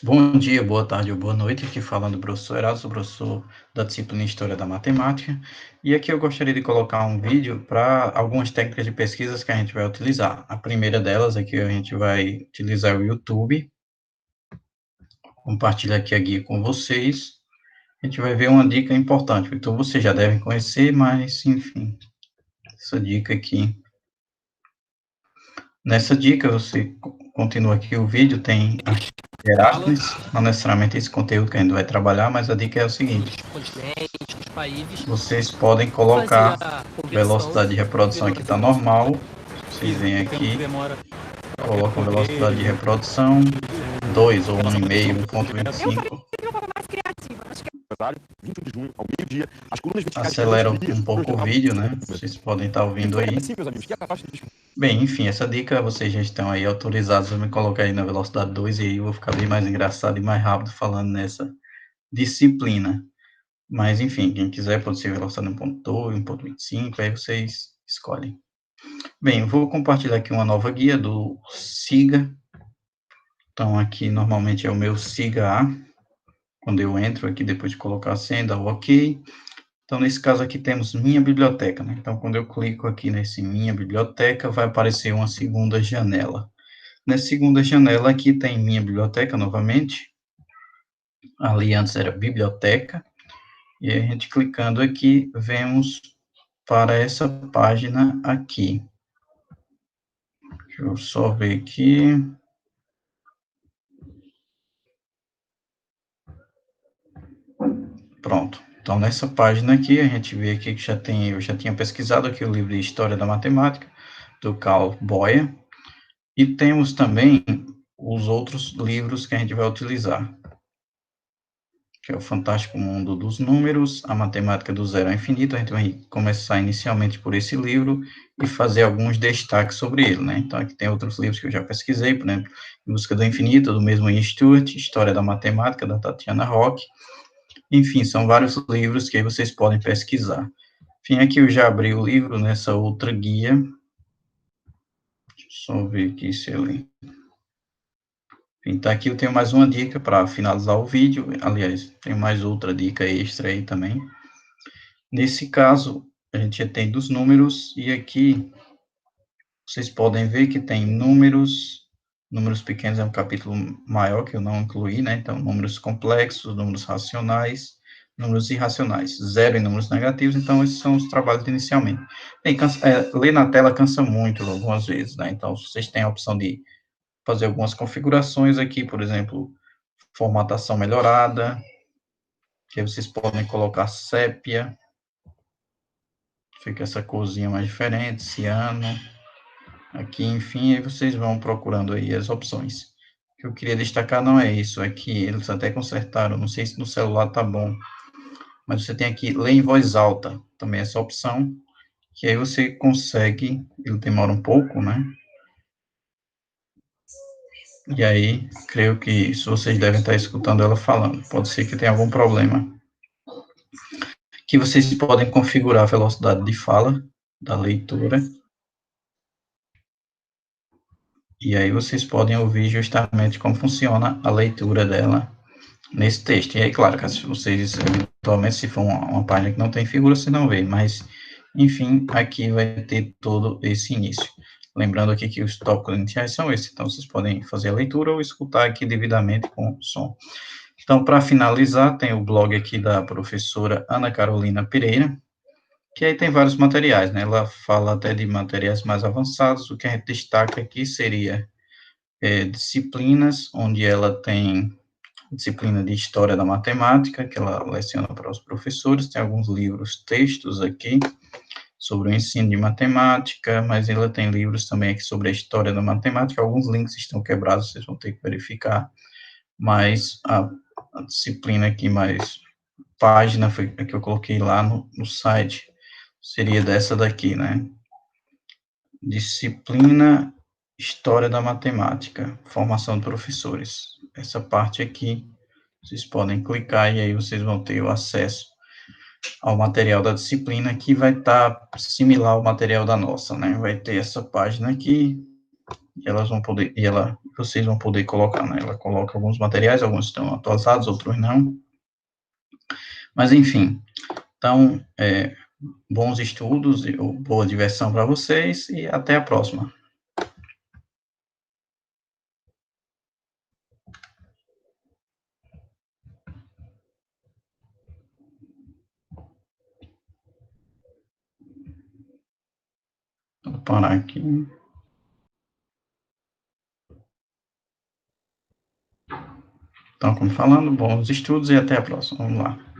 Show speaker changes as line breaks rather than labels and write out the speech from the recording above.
Bom dia, boa tarde ou boa noite. Aqui falando o professor Erasmo, professor da disciplina História da Matemática. E aqui eu gostaria de colocar um vídeo para algumas técnicas de pesquisas que a gente vai utilizar. A primeira delas é que a gente vai utilizar o YouTube. Compartilhar aqui a guia com vocês. A gente vai ver uma dica importante. Então, vocês já devem conhecer, mas, enfim, essa dica aqui. Nessa dica, você continua aqui o vídeo, tem Erasmus, não necessariamente esse conteúdo que a gente vai trabalhar, mas a dica é o seguinte: vocês podem colocar velocidade de reprodução aqui está normal, vocês vêm aqui, colocam velocidade de reprodução 2 ou 1,5, 1,25. Acelera um pouco o vídeo, né? Vocês podem estar ouvindo aí. Bem, enfim, essa dica vocês já estão aí autorizados a me colocar aí na velocidade 2 e aí eu vou ficar bem mais engraçado e mais rápido falando nessa disciplina. Mas, enfim, quem quiser pode ser velocidade 1.2, 1.25, aí vocês escolhem. Bem, eu vou compartilhar aqui uma nova guia do SIGA. Então, aqui normalmente é o meu SIGA A. Quando eu entro aqui, depois de colocar a senha, dá o OK. Então, nesse caso aqui, temos minha biblioteca, né? Então, quando eu clico aqui nesse minha biblioteca, vai aparecer uma segunda janela. Nessa segunda janela aqui tem minha biblioteca novamente. Ali antes era biblioteca. E a gente clicando aqui, vemos para essa página aqui. Deixa eu só ver aqui. Pronto. Então, nessa página aqui, a gente vê aqui que eu já tinha pesquisado aqui o livro de História da Matemática, do Carl Boyer, e temos também os outros livros que a gente vai utilizar, que é o Fantástico Mundo dos Números, a Matemática do Zero ao Infinito. A gente vai começar inicialmente por esse livro e fazer alguns destaques sobre ele, né? Então, aqui tem outros livros que eu já pesquisei, por exemplo, Em Busca do Infinito, do mesmo Ian Stewart, História da Matemática, da Tatiana Rock. Enfim, são vários livros que aí vocês podem pesquisar. Enfim, aqui eu já abri o livro nessa outra guia. Deixa eu só ver aqui se ele... Então, aqui eu tenho mais uma dica para finalizar o vídeo. Aliás, tem mais outra dica extra aí também. Nesse caso, a gente já tem dos números, e aqui vocês podem ver que tem números pequenos é um capítulo maior que eu não incluí, né? Então, números complexos, números racionais, números irracionais, zero e números negativos. Então, esses são os trabalhos inicialmente. Bem, ler na tela cansa muito algumas vezes, né? Então, vocês têm a opção de fazer algumas configurações aqui, por exemplo, formatação melhorada, que aí vocês podem colocar sépia, fica essa corzinha mais diferente, ciano, aqui, enfim, aí vocês vão procurando aí as opções. O que eu queria destacar não é isso, é que eles até consertaram, não sei se no celular tá bom, mas você tem aqui, ler em voz alta, também essa opção, que aí você consegue, ele demora um pouco, né? E aí, creio que isso vocês devem estar escutando ela falando, pode ser que tenha algum problema. Que vocês podem configurar a velocidade de fala da leitura, e aí vocês podem ouvir justamente como funciona a leitura dela nesse texto. E aí, claro, que se vocês, eventualmente, se for uma página que não tem figura, você não vê, mas, enfim, aqui vai ter todo esse início. Lembrando aqui que os tópicos iniciais são esses, então vocês podem fazer a leitura ou escutar aqui devidamente com som. Então, para finalizar, tem o blog aqui da professora Ana Carolina Pereira, que aí tem vários materiais, né? Ela fala até de materiais mais avançados. O que a gente destaca aqui seria disciplinas, onde ela tem disciplina de História da Matemática, que ela leciona para os professores, tem alguns livros, textos aqui, sobre o ensino de matemática, mas ela tem livros também aqui sobre a História da Matemática, alguns links estão quebrados, vocês vão ter que verificar, mas a disciplina aqui mais página foi a que eu coloquei lá no site, seria dessa daqui, né? Disciplina História da Matemática, Formação de Professores. Essa parte aqui, vocês podem clicar e aí vocês vão ter o acesso ao material da disciplina, que vai estar similar ao material da nossa, né? Vai ter essa página aqui, e elas vão poder, e ela vocês vão poder colocar, né? Ela coloca alguns materiais, alguns estão atualizados, outros não. Mas, enfim, então, bons estudos e boa diversão para vocês e até a próxima. Vou parar aqui. Então, como falando, bons estudos e até a próxima. Vamos lá.